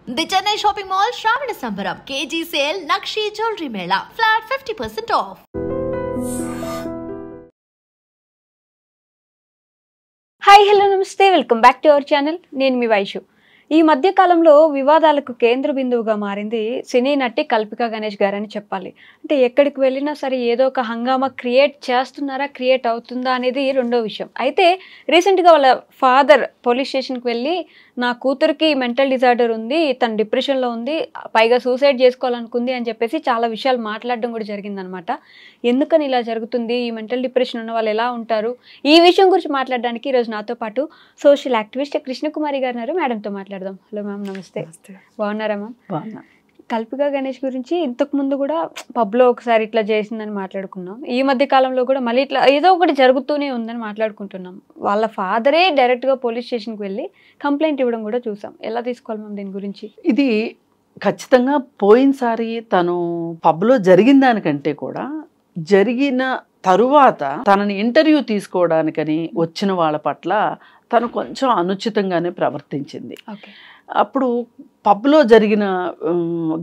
The Chennai Shopping Mall Shravana Sambaram KG Sale Nakshi Jewelry Mela Flat 50% off. Hi hello నమస్తే welcome back to our channel. నేను మీ వైషు. ఈ మధ్య కాలంలో వివాదాలకు కేంద్ర బిందువుగా మారింది సినీ నటి కల్పికా గణేష్ గారని చెప్పాలి. అంటే ఎక్కడికి వెళ్ళినా సరే ఏదో ఒక హంగామా క్రియేట్ చేస్తున్నారా, క్రియేట్ అవుతుందా అనేది రెండో విషయం. అయితే రీసెంట్గా వాళ్ళ ఫాదర్ పోలీస్ స్టేషన్కి వెళ్ళి నా కూతురికి మెంటల్ డిజార్డర్ ఉంది, తను డిప్రెషన్లో ఉంది, పైగా సూసైడ్ చేసుకోవాలనుకుంది అని చెప్పేసి చాలా విషయాలు మాట్లాడడం కూడా జరిగిందనమాట. ఎందుకని ఇలా జరుగుతుంది, ఈ మెంటల్ డిప్రెషన్ ఉన్న వాళ్ళు ఎలా ఉంటారు, ఈ విషయం గురించి మాట్లాడడానికి ఈరోజు నాతో పాటు సోషల్ యాక్టివిస్ట్ కృష్ణకుమారి గారు ఉన్నారు. మేడంతో మాట్లాడదాం. హలో మ్యామ్, నమస్తే. బాగున్నారా మ్యామ్? బాగున్నా. కల్పికా గణేష్ గురించి ఇంతకు ముందు కూడా పబ్లో ఒకసారి ఇట్లా చేసిందని మాట్లాడుకున్నాం. ఈ మధ్య కాలంలో కూడా మళ్ళీ ఇట్లా ఏదో ఒకటి జరుగుతూనే ఉందని మాట్లాడుకుంటున్నాం. వాళ్ళ ఫాదరే డైరెక్ట్గా పోలీస్ స్టేషన్కి వెళ్ళి కంప్లైంట్ ఇవ్వడం కూడా చూసాం. ఎలా తీసుకోవాలి మ్యామ్ దీని గురించి? ఇది ఖచ్చితంగా పోయినసారి తను పబ్లో జరిగిన దానికంటే కూడా జరిగిన తరువాత తనని ఇంటర్వ్యూ తీసుకోవడానికని వచ్చిన వాళ్ళ పట్ల తను కొంచెం అనుచితంగానే ప్రవర్తించింది. అప్పుడు పబ్లో జరిగిన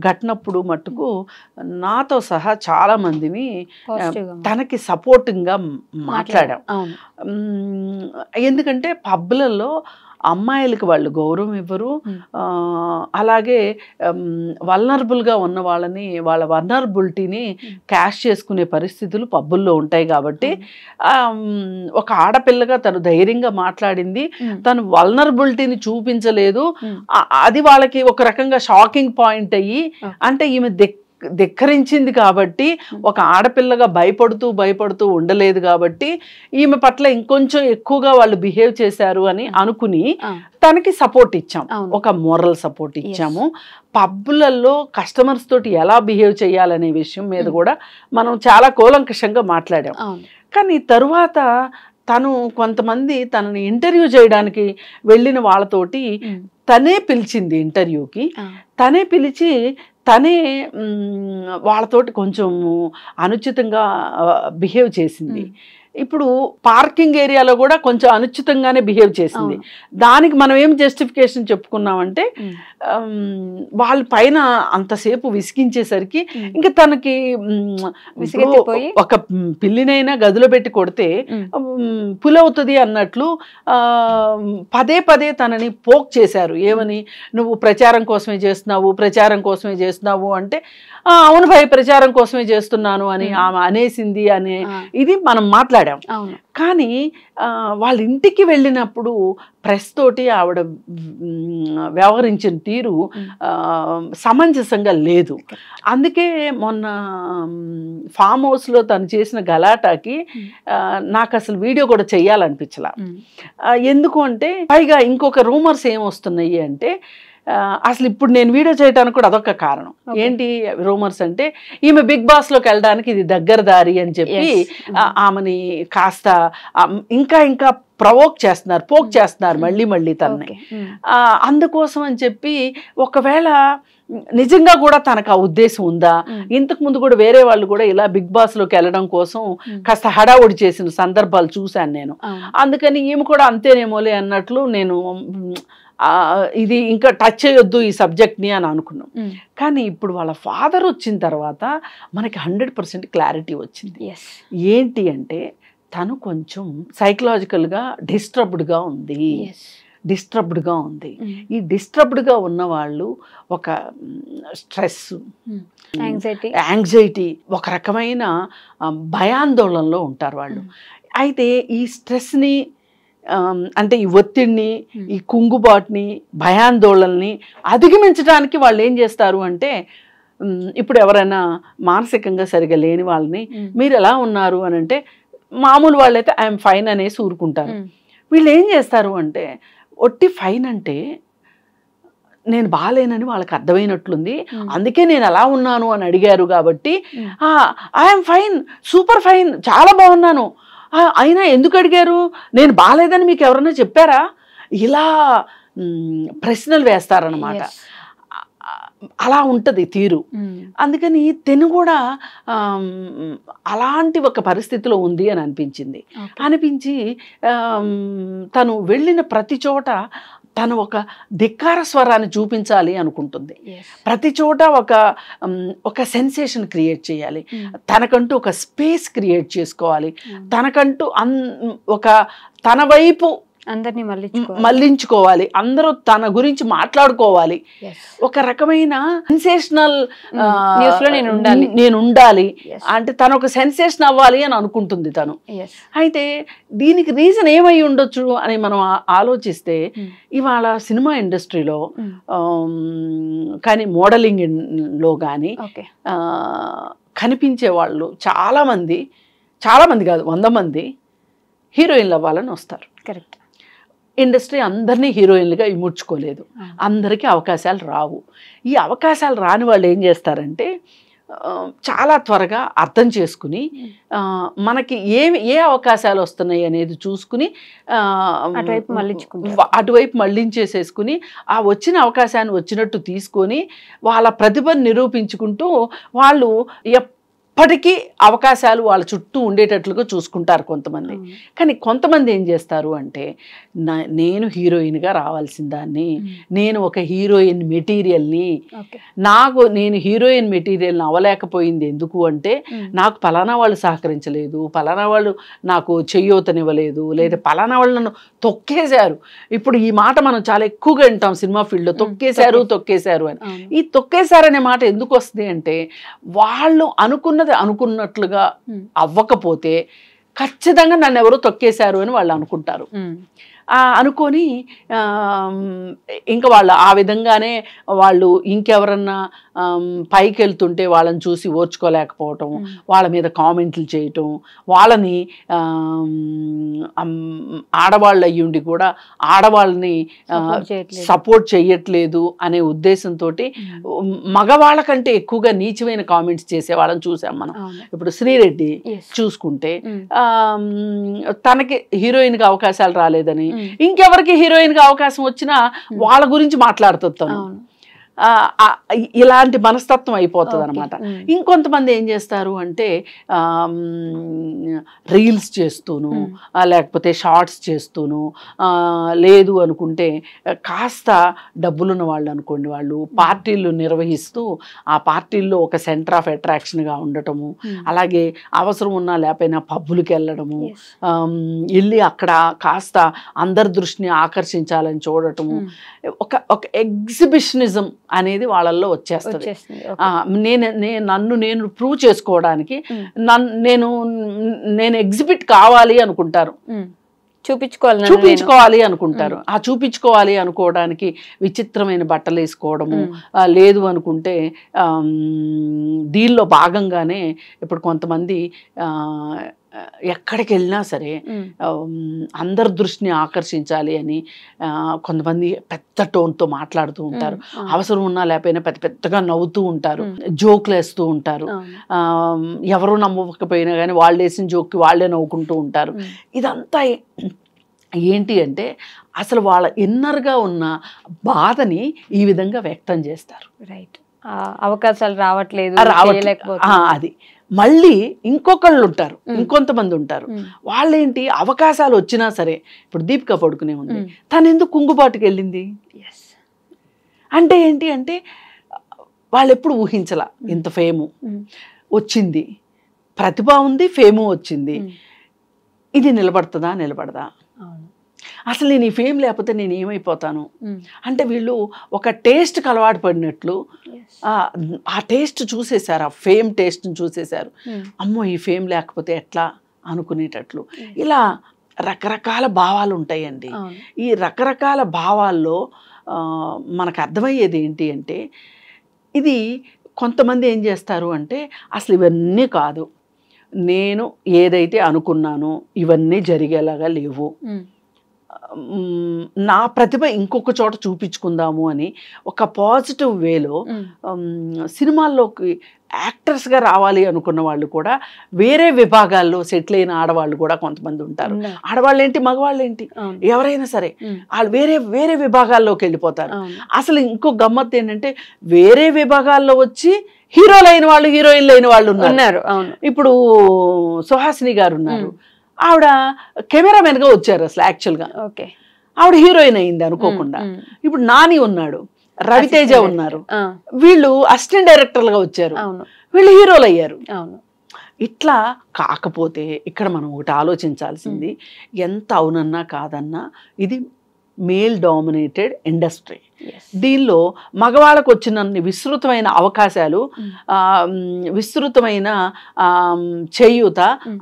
ఘటనప్పుడు మట్టుకు నాతో సహా చాలా మందిని తనకి సపోర్టింగ్గా మాట్లాడాం. ఎందుకంటే పబ్లలో అమ్మాయిలకి వాళ్ళు గౌరవం ఇవ్వరు, అలాగే వల్నరబుల్గా ఉన్న వాళ్ళని వాళ్ళ వల్నరబిలిటీని క్యాష్ చేసుకునే పరిస్థితులు పబ్బుల్లో ఉంటాయి. కాబట్టి ఒక ఆడపిల్లగా తను ధైర్యంగా మాట్లాడింది, తను వల్నరబిలిటీని చూపించలేదు. అది వాళ్ళకి ఒక రకంగా షాకింగ్ పాయింట్ అయ్యి, అంటే ఈమె ధిక్కరించింది కాబట్టి, ఒక ఆడపిల్లగా భయపడుతూ ఉండలేదు కాబట్టి ఈమె పట్ల ఇంకొంచెం ఎక్కువగా వాళ్ళు బిహేవ్ చేశారు అని అనుకుని తనకి సపోర్ట్ ఇచ్చాం, ఒక మోరల్ సపోర్ట్ ఇచ్చాము. పబ్బులలో కస్టమర్స్ తోటి ఎలా బిహేవ్ చేయాలనే విషయం మీద కూడా మనం చాలా కూలంకషంగా మాట్లాడాం. కానీ తరువాత తను కొంతమంది తనని ఇంటర్వ్యూ చేయడానికి వెళ్ళిన వాళ్ళతోటి తనే పిలిచింది ఇంటర్వ్యూకి. తనే పిలిచి తనే వాళ్ళతోటి కొంచెం అనుచితంగా బిహేవ్ చేసింది. ఇప్పుడు పార్కింగ్ ఏరియాలో కూడా కొంచెం అనుచితంగానే బిహేవ్ చేసింది. దానికి మనం ఏం జస్టిఫికేషన్ చెప్పుకున్నామంటే, వాళ్ళ పైన అంతసేపు విసిగించేసరికి ఇంకా తనకి ఒక పిల్లినైనా గదిలో పెట్టి కొడితే పులవుతుంది అన్నట్లు పదే పదే తనని పోక్ చేశారు. ఏమని, నువ్వు ప్రచారం కోసమే చేస్తున్నావు అంటే, అవును భయ్ ప్రచారం కోసమే చేస్తున్నాను అని ఆమె అనేసింది అనే ఇది మనం మాట్లాడాం. కానీ వాళ్ళ ఇంటికి వెళ్ళినప్పుడు ప్రెస్ తోటి ఆవిడ వ్యవహరించిన తీరు సమంజసంగా లేదు. అందుకే మొన్న ఫామ్ హౌస్లో తను చేసిన గలాటాకి నాకు అసలు వీడియో కూడా చెయ్యాలనిపించలా. ఎందుకు అంటే, పైగా ఇంకొక రూమర్స్ ఏమొస్తున్నాయి అంటే, అసలు ఇప్పుడు నేను వీడియో చేయడానికి కూడా అదొక కారణం. ఏంటి రూమర్స్ అంటే, ఈమె బిగ్ బాస్లోకి వెళ్ళడానికి ఇది దగ్గర దారి అని చెప్పి ఆమెని కాస్త ఇంకా పోక్ చేస్తున్నారు మళ్ళీ తనని. అందుకోసం అని చెప్పి, ఒకవేళ నిజంగా కూడా తనకు ఆ ఉద్దేశం ఉందా, ఇంతకు ముందు కూడా వేరే వాళ్ళు కూడా ఇలా బిగ్ బాస్లోకి వెళ్ళడం కోసం కాస్త హడావుడి చేసిన సందర్భాలు చూశాను నేను. అందుకని ఈమె కూడా అంతేనేమోలే అన్నట్లు నేను ఇది ఇంకా టచ్ చేయొద్దు ఈ సబ్జెక్ట్ని అని అనుకున్నాం. కానీ ఇప్పుడు వాళ్ళ ఫాదర్ వచ్చిన తర్వాత మనకి 100% క్లారిటీ వచ్చింది. ఏంటి అంటే, తను కొంచెం సైకలాజికల్గా డిస్టర్బ్డ్గా ఉంది. ఈ డిస్టర్బ్డ్గా ఉన్న వాళ్ళు ఒక స్ట్రెస్, యాంగ్జైటీ, ఒక రకమైన భయాందోళనలో ఉంటారు వాళ్ళు. అయితే ఈ స్ట్రెస్ని, అంటే ఈ ఒత్తిడిని, ఈ కుంగుబాటుని, భయాందోళనని అధిగమించడానికి వాళ్ళు ఏం చేస్తారు అంటే, ఇప్పుడు ఎవరైనా మానసికంగా సరిగా లేని వాళ్ళని మీరు ఎలా ఉన్నారు అని అంటే, మామూలు వాళ్ళైతే ఐఎమ్ ఫైన్ అనేసి ఊరుకుంటారు. వీళ్ళు ఏం చేస్తారు అంటే, ఒట్టి ఫైన్ అంటే నేను బాగాలేనని వాళ్ళకి అర్థమైనట్లుంది, అందుకే నేను అలా ఉన్నాను అని అడిగారు కాబట్టి ఐఎమ్ ఫైన్, సూపర్ ఫైన్, చాలా బాగున్నాను, అయినా ఎందుకు అడిగారు, నేను బాగాలేదని మీకు ఎవరైనా చెప్పారా, ఇలా ప్రశ్నలు వేస్తారనమాట. అలా ఉంటుంది తీరు. అందుకని తిను కూడా అలాంటి ఒక పరిస్థితిలో ఉంది అని అనిపించి తను వెళ్ళిన ప్రతి చోట తను ఒక ధిక్కార స్వరాన్ని చూపించాలి అనుకుంటుంది. ప్రతి చోట ఒక సెన్సేషన్ క్రియేట్ చేయాలి, తనకంటూ ఒక స్పేస్ క్రియేట్ చేసుకోవాలి, తనకంటూ ఒక తన వైపు అందరినీ మళ్ళించుకోవాలి, అందరూ తన గురించి మాట్లాడుకోవాలి, ఒక రకమైన సెన్సేషనల్ నేను ఉండాలి అంటే తను ఒక సెన్సేషన్ అవ్వాలి అని అనుకుంటుంది తను. అయితే దీనికి రీజన్ ఏమై ఉండొచ్చు అని మనం ఆలోచిస్తే ఇవాళ సినిమా ఇండస్ట్రీలో కానీ మోడలింగ్లో కానీ కనిపించే వాళ్ళు చాలామంది కాదు 100 మంది హీరోయిన్లు అవ్వాలని వస్తారు. కరెక్ట్. ఇండస్ట్రీ అందరినీ హీరోయిన్లుగా ఇముడ్చుకోలేదు, అందరికీ అవకాశాలు రావు. ఈ అవకాశాలు రాని వాళ్ళు ఏం చేస్తారంటే చాలా త్వరగా అర్థం చేసుకుని మనకి ఏ అవకాశాలు వస్తున్నాయి అనేది చూసుకుని అటువైపు మళ్ళించేసేసుకుని ఆ వచ్చిన అవకాశాన్ని వచ్చినట్టు తీసుకొని వాళ్ళ ప్రతిభను నిరూపించుకుంటూ వాళ్ళు ఎప్పటికీ అవకాశాలు వాళ్ళ చుట్టూ ఉండేటట్లుగా చూసుకుంటారు కొంతమంది. కానీ కొంతమంది ఏం చేస్తారు అంటే నేను హీరోయిన్గా రావాల్సిన దాన్ని, నేను ఒక హీరోయిన్ మెటీరియల్ని, నేను హీరోయిన్ మెటీరియల్ని అవ్వలేకపోయింది ఎందుకు అంటే నాకు పలానా వాళ్ళు సహకరించలేదు, పలానా వాళ్ళు నాకు చెయ్యూతనివ్వలేదు, లేదా పలానా వాళ్ళు నన్ను తొక్కేశారు. ఇప్పుడు ఈ మాట మనం చాలా ఎక్కువగా వింటాం సినిమా ఫీల్డ్లో, తొక్కేశారు అని. ఈ తొక్కేశారనే మాట ఎందుకు వస్తుంది అంటే వాళ్ళు అనుకున్నట్లుగా అవ్వకపోతే ఖచ్చితంగా నన్ను ఎవరో తొక్కేశారు అని వాళ్ళు అనుకుంటారు. అనుకొని ఇంకా వాళ్ళు ఆ విధంగానే వాళ్ళు ఇంకెవరన్నా పైకి వెళ్తుంటే వాళ్ళని చూసి ఓర్చుకోలేకపోవటం, వాళ్ళ మీద కామెంట్లు చేయటం, వాళ్ళని ఆడవాళ్ళు అయ్యుండి కూడా ఆడవాళ్ళని సపోర్ట్ చేయట్లేదు అనే ఉద్దేశంతో మగవాళ్ళ కంటే ఎక్కువగా నీచమైన కామెంట్స్ చేసే వాళ్ళని చూసాం మనం. ఇప్పుడు శ్రీరెడ్డి చూసుకుంటే తనకి హీరోయిన్గా అవకాశాలు రాలేదని ఇంకెవరికి హీరోయిన్గా అవకాశం వచ్చినా వాళ్ళ గురించి మాట్లాడుతాను. ఇలాంటి మనస్తత్వం అయిపోతుంది అనమాట. ఇంకొంతమంది ఏం చేస్తారు అంటే రీల్స్ చేస్తూను, లేకపోతే షార్ట్స్ చేస్తూను, లేదు అనుకుంటే కాస్త డబ్బులున్న వాళ్ళు అనుకోండి, వాళ్ళు పార్టీలు నిర్వహిస్తూ ఆ పార్టీల్లో ఒక సెంటర్ ఆఫ్ అట్రాక్షన్గా ఉండటము, అలాగే అవసరం ఉన్నా లేకపోయినా పబ్బులకి వెళ్ళడము, వెళ్ళి అక్కడ కాస్త అందరి దృష్టిని ఆకర్షించాలని చూడటము, ఒక ఎగ్జిబిషనిజం అనేది వాళ్ళల్లో వచ్చేస్తుంది. నేను ప్రూవ్ చేసుకోవడానికి నేను ఎగ్జిబిట్ కావాలి అనుకుంటారు, చూపించుకోవాలి అనుకుంటారు. ఆ చూపించుకోవాలి అనుకోవడానికి విచిత్రమైన బట్టలు వేసుకోవడము, లేదు అనుకుంటే దీనిలో భాగంగానే ఇప్పుడు కొంతమంది ఎక్కడికి వెళ్ళినా సరే అందరి దృష్టిని ఆకర్షించాలి అని కొంతమంది పెద్ద టోన్తో మాట్లాడుతూ ఉంటారు, అవసరం ఉన్నా లేకపోయినా పెద్దగా నవ్వుతూ ఉంటారు, జోకులు వేస్తూ ఉంటారు, ఎవరు నమ్మకపోయినా కానీ వాళ్ళు వేసిన జోక్కి వాళ్ళే నవ్వుకుంటూ ఉంటారు. ఇదంతా ఏంటి అంటే అసలు వాళ్ళ ఇన్నర్గా ఉన్న బాధని ఈ విధంగా వ్యక్తం చేస్తారు. రైట్. అవకాశాలు రావట్లేదు అది. మళ్ళీ ఇంకొకళ్ళు ఉంటారు, ఇంకొంతమంది ఉంటారు, వాళ్ళేంటి అవకాశాలు వచ్చినా సరే, ఇప్పుడు దీపిక పడుకునే ఉంది, తను ఎందుకు కుంగుబాటుకి వెళ్ళింది అంటే ఏంటి అంటే వాళ్ళు ఎప్పుడు ఊహించలా ఇంత ఫేము వచ్చింది, ప్రతిభ ఉంది, ఫేము వచ్చింది, ఇది నిలబడదా, అసలు నేను ఈ ఫేమ్ లేకపోతే నేను ఏమైపోతాను అంటే వీళ్ళు ఒక టేస్ట్కి అలవాటు పడినట్లు ఆ టేస్ట్ చూసేశారు, ఆ ఫేమ్ టేస్ట్ని చూసేశారు, అమ్మో ఈ ఫేమ్ లేకపోతే ఎట్లా అనుకునేటట్లు. ఇలా రకరకాల భావాలు ఉంటాయండి. ఈ రకరకాల భావాల్లో మనకు అర్థమయ్యేది ఏంటి అంటే ఇది కొంతమంది ఏం చేస్తారు అంటే అసలు ఇవన్నీ కాదు, నేను ఏదైతే అనుకున్నానో ఇవన్నీ జరిగేలాగా లేవు, నా ప్రతిభ ఇంకొక చోట చూపించుకుందాము అని ఒక పాజిటివ్ వేలో సినిమాల్లోకి యాక్టర్స్గా రావాలి అనుకున్న వాళ్ళు కూడా వేరే విభాగాల్లో సెటిల్ అయిన ఆడవాళ్ళు కూడా కొంతమంది ఉంటారు. ఆడవాళ్ళు ఏంటి మగవాళ్ళు ఏంటి ఎవరైనా సరే వాళ్ళు వేరే వేరే విభాగాల్లోకి వెళ్ళిపోతారు. అసలు ఇంకో గమ్మత్తు ఏంటంటే వేరే విభాగాల్లో వచ్చి హీరోలు అయిన వాళ్ళు హీరోయిన్లు అయిన వాళ్ళు ఉన్నారు. ఇప్పుడు సుహాసిని గారు ఉన్నారు, ఆవిడ కెమెరామెన్గా వచ్చారు అసలు యాక్చువల్గా. ఆవిడ హీరోయిన్ అయింది అనుకోకుండా. ఇప్పుడు నాని ఉన్నాడు, రవితేజ ఉన్నారు, వీళ్ళు అసిస్టెంట్ డైరెక్టర్లుగా వచ్చారు, వీళ్ళు హీరోలు అయ్యారు. ఇట్లా కాకపోతే ఇక్కడ మనం ఒకటి ఆలోచించాల్సింది, ఎంత అవునన్నా కాదన్నా ఇది మేల్ డామినేటెడ్ ఇండస్ట్రీ. దీనిలో మగవాళ్ళకు వచ్చినన్ని విస్తృతమైన అవకాశాలు, విస్తృతమైన చేయూత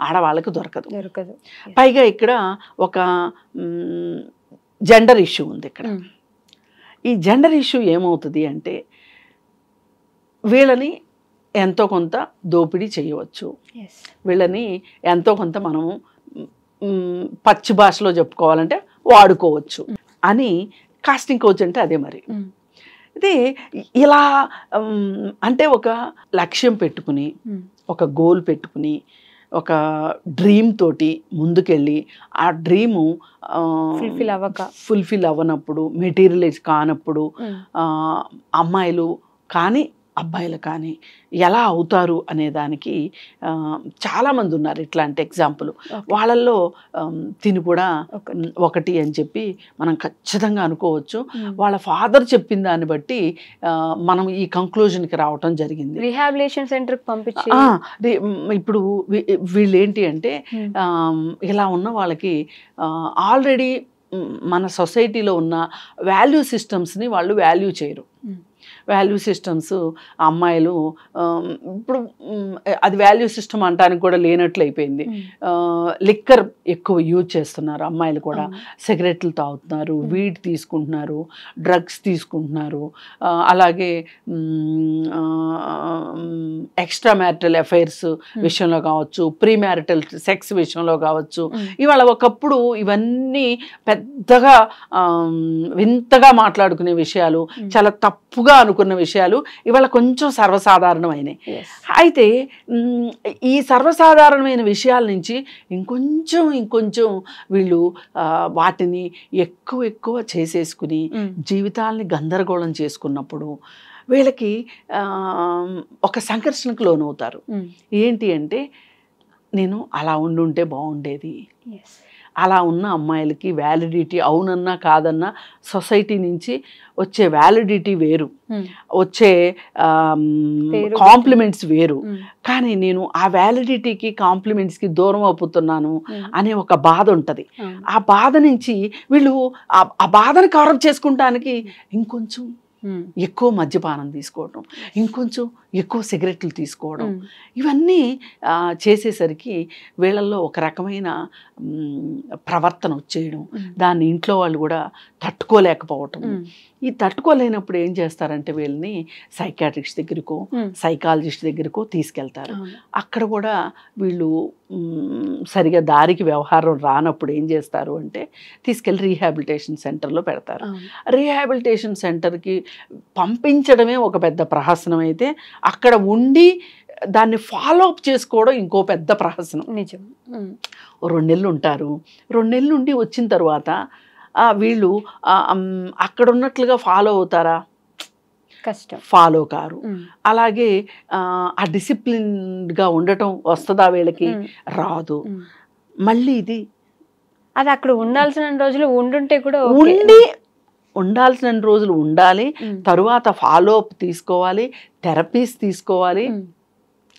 ఆడవాళ్ళకు దొరకదు. పైగా ఇక్కడ ఒక జెండర్ ఇష్యూ ఉంది. ఇక్కడ ఈ జెండర్ ఇష్యూ ఏమవుతుంది అంటే, వీళ్ళని ఎంతో కొంత దోపిడీ చేయవచ్చు, వీళ్ళని ఎంతో కొంత మనము పచ్చి భాషలో చెప్పుకోవాలంటే వాడుకోవచ్చు అని కాస్టింగ్ కోచ్ అంటే అదే. మరి ఇది ఇలా అంటే ఒక లక్ష్యం పెట్టుకుని, ఒక గోల్ పెట్టుకుని, ఒక డ్రీమ్ తోటి ముందుకెళ్ళి ఆ డ్రీము ఫుల్ఫిల్ అవ్వనప్పుడు, మెటీరియలైజ్ కానప్పుడు అమ్మాయిలు కానీ అబ్బాయిలు కానీ ఎలా అవుతారు అనే దానికి చాలామంది ఉన్నారు ఇట్లాంటి ఎగ్జాంపుల్. వాళ్ళల్లో తిని కూడా ఒకటి అని చెప్పి మనం ఖచ్చితంగా అనుకోవచ్చు. వాళ్ళ ఫాదర్ చెప్పిన దాన్ని బట్టి మనం ఈ కంక్లూజన్కి రావటం జరిగింది. రీహాబిలిటేషన్ సెంటర్కి పంపించి ఇప్పుడు వీళ్ళు ఏంటి అంటే, ఇలా ఉన్న వాళ్ళకి ఆల్రెడీ మన సొసైటీలో ఉన్న వాల్యూ సిస్టమ్స్ని వాళ్ళు వాల్యూ చేయరు. వాల్యూ సిస్టమ్స్ అమ్మాయిలు ఇప్పుడు అది వాల్యూ సిస్టమ్ అంటానికి కూడా లేనట్లు అయిపోయింది. లిక్కర్ ఎక్కువ యూజ్ చేస్తున్నారు అమ్మాయిలు కూడా, సిగరెట్లు తాగుతున్నారు, వీడ్ తీసుకుంటున్నారు, డ్రగ్స్ తీసుకుంటున్నారు, అలాగే ఎక్స్ట్రా మ్యారిటల్ అఫైర్స్ విషయంలో కావచ్చు, ప్రీ మ్యారిటల్ సెక్స్ విషయంలో కావచ్చు. ఇవాళ ఒకప్పుడు ఇవన్నీ పెద్దగా వింతగా మాట్లాడుకునే విషయాలు, చాలా తప్పుగా అనుకున్న విషయాలు ఇవాళ కొంచెం సర్వసాధారణమైనవి. అయితే ఈ సర్వసాధారణమైన విషయాల నుంచి ఇంకొంచెం వీళ్ళు వాటిని ఎక్కువ చేసేసుకుని జీవితాలని గందరగోళం చేసుకున్నప్పుడు వీళ్ళకి ఒక సంఘర్షణకు లోనవుతారు. ఏంటి అంటే, నేను అలా ఉండుంటే బాగుండేది, అలా ఉన్న అమ్మాయిలకి వ్యాలిడిటీ అవునన్నా కాదన్నా సొసైటీ నుంచి వచ్చే వ్యాలిడిటీ వేరు, వచ్చే కాంప్లిమెంట్స్ వేరు. కానీ నేను ఆ వ్యాలిడిటీకి కాంప్లిమెంట్స్కి దూరం అవుతున్నాను అనే ఒక బాధ ఉంటుంది. ఆ బాధ నుంచి వీళ్ళు ఆ బాధను కవరప్ చేసుకుంటానికి ఇంకొంచెం ఎక్కువ మద్యపానం తీసుకోవడం, ఇంకొంచెం ఎక్కువ సిగరెట్లు తీసుకోవడం, ఇవన్నీ చేసేసరికి వీళ్ళల్లో ఒక రకమైన ప్రవర్తన వచ్చేయడం, దాన్ని ఇంట్లో వాళ్ళు కూడా తట్టుకోలేకపోవటం. ఈ తట్టుకోలేనప్పుడు ఏం చేస్తారంటే వీళ్ళని సైకాట్రిస్ట్ దగ్గరకో సైకాలజిస్ట్ దగ్గరకో తీసుకెళ్తారు. అక్కడ కూడా వీళ్ళు సరిగా దారికి వ్యవహారం రానప్పుడు ఏం చేస్తారు అంటే తీసుకెళ్ళి రీహాబిలిటేషన్ సెంటర్లో పెడతారు. రీహాబిలిటేషన్ సెంటర్కి పంపించడమే ఒక పెద్ద ప్రహసనం అయితే, అక్కడ ఉండి దాన్ని ఫాలో అప్ చేసుకోవడం ఇంకో పెద్ద ప్రహసనం. నిజం. 2 నెలలు ఉంటారు. 2 నెలలు నుండి వచ్చిన తర్వాత వీళ్ళు అక్కడ ఉన్నట్లుగా ఫాలో అవుతారా? కష్టం. Follow car. అలాగే ఆ డిసిప్లిన్గా ఉండటం వస్తుందా వీళ్ళకి? రాదు. మళ్ళీ ఇది అది అక్కడ ఉండాల్సిన రోజులు ఉండుంటే కూడా ఉండాల్సిన రోజులు ఉండాలి, తరువాత ఫాలో అప్ తీసుకోవాలి, థెరపీస్ తీసుకోవాలి.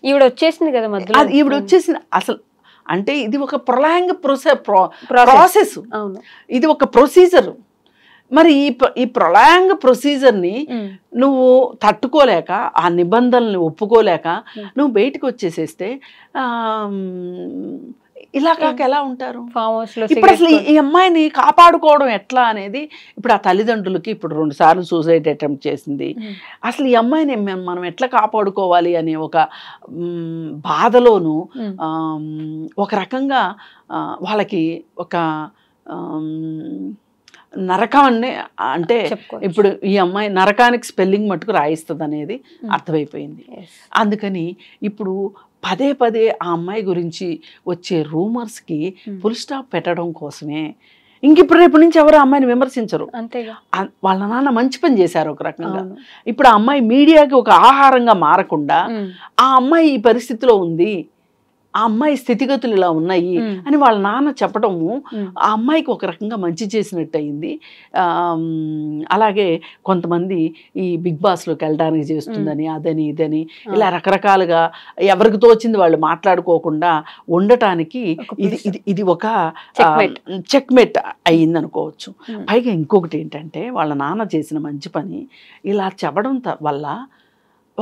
ఈవిడ వచ్చేసింది కదా మధ్యలో, ఈవిడ వచ్చేసింది అసలు. అంటే ఇది ఒక ప్రొలాంగ్ ప్రాసెస్, ఇది ఒక ప్రొసీజర్. మరి ఈ ప్రొలాంగ్ ప్రొసీజర్ని నువ్వు తట్టుకోలేక, ఆ నిబంధనల్ని ఒప్పుకోలేక నువ్వు బయటకు వచ్చేసేస్తే ఇలా కాక ఎలా ఉంటారు? ఇప్పుడు అసలు ఈ అమ్మాయిని కాపాడుకోవడం ఎట్లా అనేది ఇప్పుడు ఆ తల్లిదండ్రులకి ఇప్పుడు 2 సార్లు సూసైడ్ అటెంప్ట్ చేసింది. అసలు ఈ అమ్మాయిని మనం ఎట్లా కాపాడుకోవాలి అనే ఒక బాధలోను ఒక రకంగా వాళ్ళకి ఒక నరకం అంటే ఇప్పుడు ఈ అమ్మాయి నరకానికి స్పెల్లింగ్ మట్టుకు రాయిస్తుంది అనేది అర్థమైపోయింది. అందుకని ఇప్పుడు పదే ఆ అమ్మాయి గురించి వచ్చే రూమర్స్కి ఫుల్ స్టాప్ పెట్టడం కోసమే ఇంకిప్పుడు రేపు నుంచి ఎవరు అమ్మాయిని విమర్శించరు. అంతేగా. వాళ్ళ నాన్న మంచి పని చేశారు ఒక రకంగా. ఇప్పుడు ఆ అమ్మాయి మీడియాకి ఒక ఆహారంగా మారకుండా ఆ అమ్మాయి ఈ పరిస్థితిలో ఉంది, ఆ అమ్మాయి స్థితిగతులు ఇలా ఉన్నాయి అని వాళ్ళ నాన్న చెప్పడము ఆ అమ్మాయికి ఒక రకంగా మంచి చేసినట్టు అయింది. అలాగే కొంతమంది ఈ బిగ్ బాస్లోకి వెళ్ళడానికి చేస్తుందని అదని ఇదని ఇలా రకరకాలుగా ఎవరికి తోచింది వాళ్ళు మాట్లాడుకోకుండా ఉండటానికి ఇది ఒక చెక్మెట్ అయ్యింది అనుకోవచ్చు. పైగా ఇంకొకటి ఏంటంటే వాళ్ళ నాన్న చేసిన మంచి పని ఇలా చెప్పడం వల్ల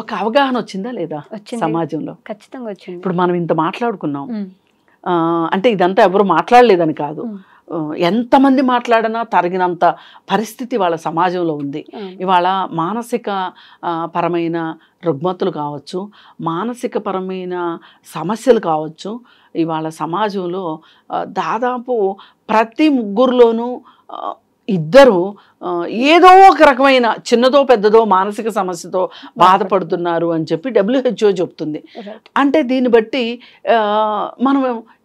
ఒక అవగాహన వచ్చిందా లేదా సమాజంలో? ఖచ్చితంగా వచ్చింది. ఇప్పుడు మనం ఇంత మాట్లాడుకున్నాం అంటే ఇదంతా ఎవరు మాట్లాడలేదని కాదు, ఎంతమంది మాట్లాడినా తరిగినంత పరిస్థితి వాళ్ళ సమాజంలో ఉంది. ఇవాళ మానసిక పరమైన రుగ్మతులు కావచ్చు, మానసిక పరమైన సమస్యలు కావచ్చు, ఇవాళ సమాజంలో దాదాపు ప్రతి ముగ్గురులోనూ ఇద్దరు ఏదో ఒక రకమైన చిన్నదో పెద్దదో మానసిక సమస్యతో బాధపడుతున్నారు అని చెప్పి WHO చెప్తుంది. అంటే దీన్ని బట్టి మనం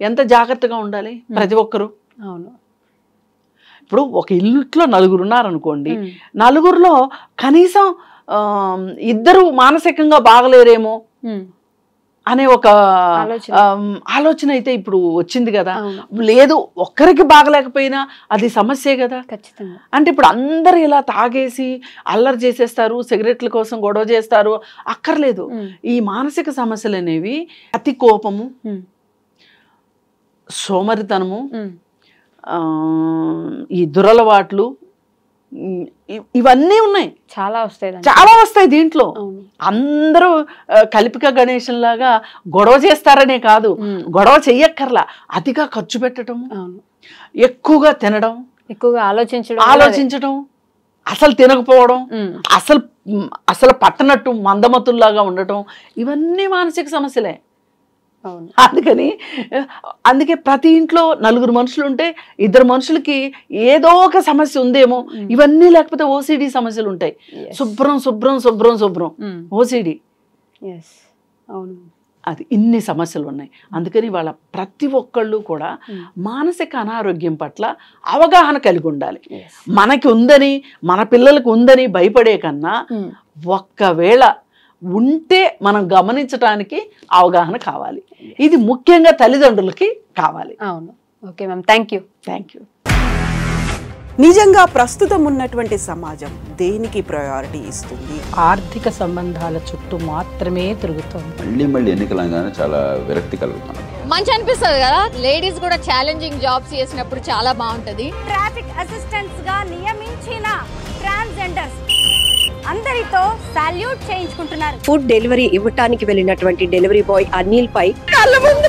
ఎంత జాగ్రత్తగా ఉండాలి ప్రతి ఒక్కరు. అవును. ఇప్పుడు ఒక ఇంట్లో నలుగురు ఉన్నారనుకోండి, నలుగురిలో కనీసం ఇద్దరు మానసికంగా బాగలేరేమో అనే ఒక ఆలోచన అయితే ఇప్పుడు వచ్చింది కదా. లేదు ఒక్కరికి బాగలేకపోయినా అది సమస్యే కదా. అంటే ఇప్పుడు అందరు ఇలా తాగేసి అల్లరి చేసేస్తారు, సిగరెట్ల కోసం గొడవ చేస్తారు, అక్కర్లేదు. ఈ మానసిక సమస్యలు అనేవి అతి కోపము, సోమరితనము, ఈ దురలవాట్లు, ఇవన్నీ ఉన్నాయి, చాలా వస్తాయి దీంట్లో. అందరూ కలిపిక గణేశం లాగా గొడవ చేస్తారనే కాదు, గొడవ చెయ్యక్కర్లా, అతిగా ఖర్చు పెట్టడం, ఎక్కువగా తినడం, ఎక్కువగా ఆలోచించడం, అసలు తినకపోవడం, అసలు పట్టనట్టు మందమతుల్లాగా ఉండటం, ఇవన్నీ మానసిక సమస్యలే. అందుకే ప్రతి ఇంట్లో నలుగురు మనుషులు ఉంటే ఇద్దరు మనుషులకి ఏదో ఒక సమస్య ఉందేమో. ఇవన్నీ లేకపోతే ఓసిడి సమస్యలు ఉంటాయి. శుభ్రం ఓసిడి. అది ఇన్ని సమస్యలు ఉన్నాయి. అందుకని వాళ్ళ ప్రతి ఒక్కళ్ళు కూడా మానసిక అనారోగ్యం పట్ల అవగాహన కలిగి ఉండాలి. మనకి ఉందని, మన పిల్లలకు ఉందని భయపడే కన్నా ఒక్కవేళ ఉంటే మనం గమనించడానికి అవగాహన కావాలి. ఇది ముఖ్యంగా తల్లిదండ్రులకి కావాలి. అవును. Okay ma'am, thank you. నిజంగా ప్రస్తుతం ఉన్నటువంటి సమాజం దేనికి ప్రయారిటీ ఇస్తుంది? ఆర్థిక సంబంధాల చుట్టూ మాత్రమే తిరుగుతుంది. మళ్ళీ ఎన్నికలంగానే చాలా విరక్తి కలుగుతుంది. మంచి అనిపిస్తుంది కదా, లేడీస్ కూడా ఛాలెంజింగ్ జాబ్స్ చేసినప్పుడు చాలా బాగుంటది. ట్రాఫిక్ అసిస్టెంట్స్ గా నియమించిన ట్రాన్స్జెండర్స్ అందరితో సాల్యూట్ చేయించుకుంటున్నారు. ఫుడ్ డెలివరీ ఇవ్వటానికి వెళ్ళినటువంటి డెలివరీ బాయ్ అనిల్ పై కళ్ళ ముందు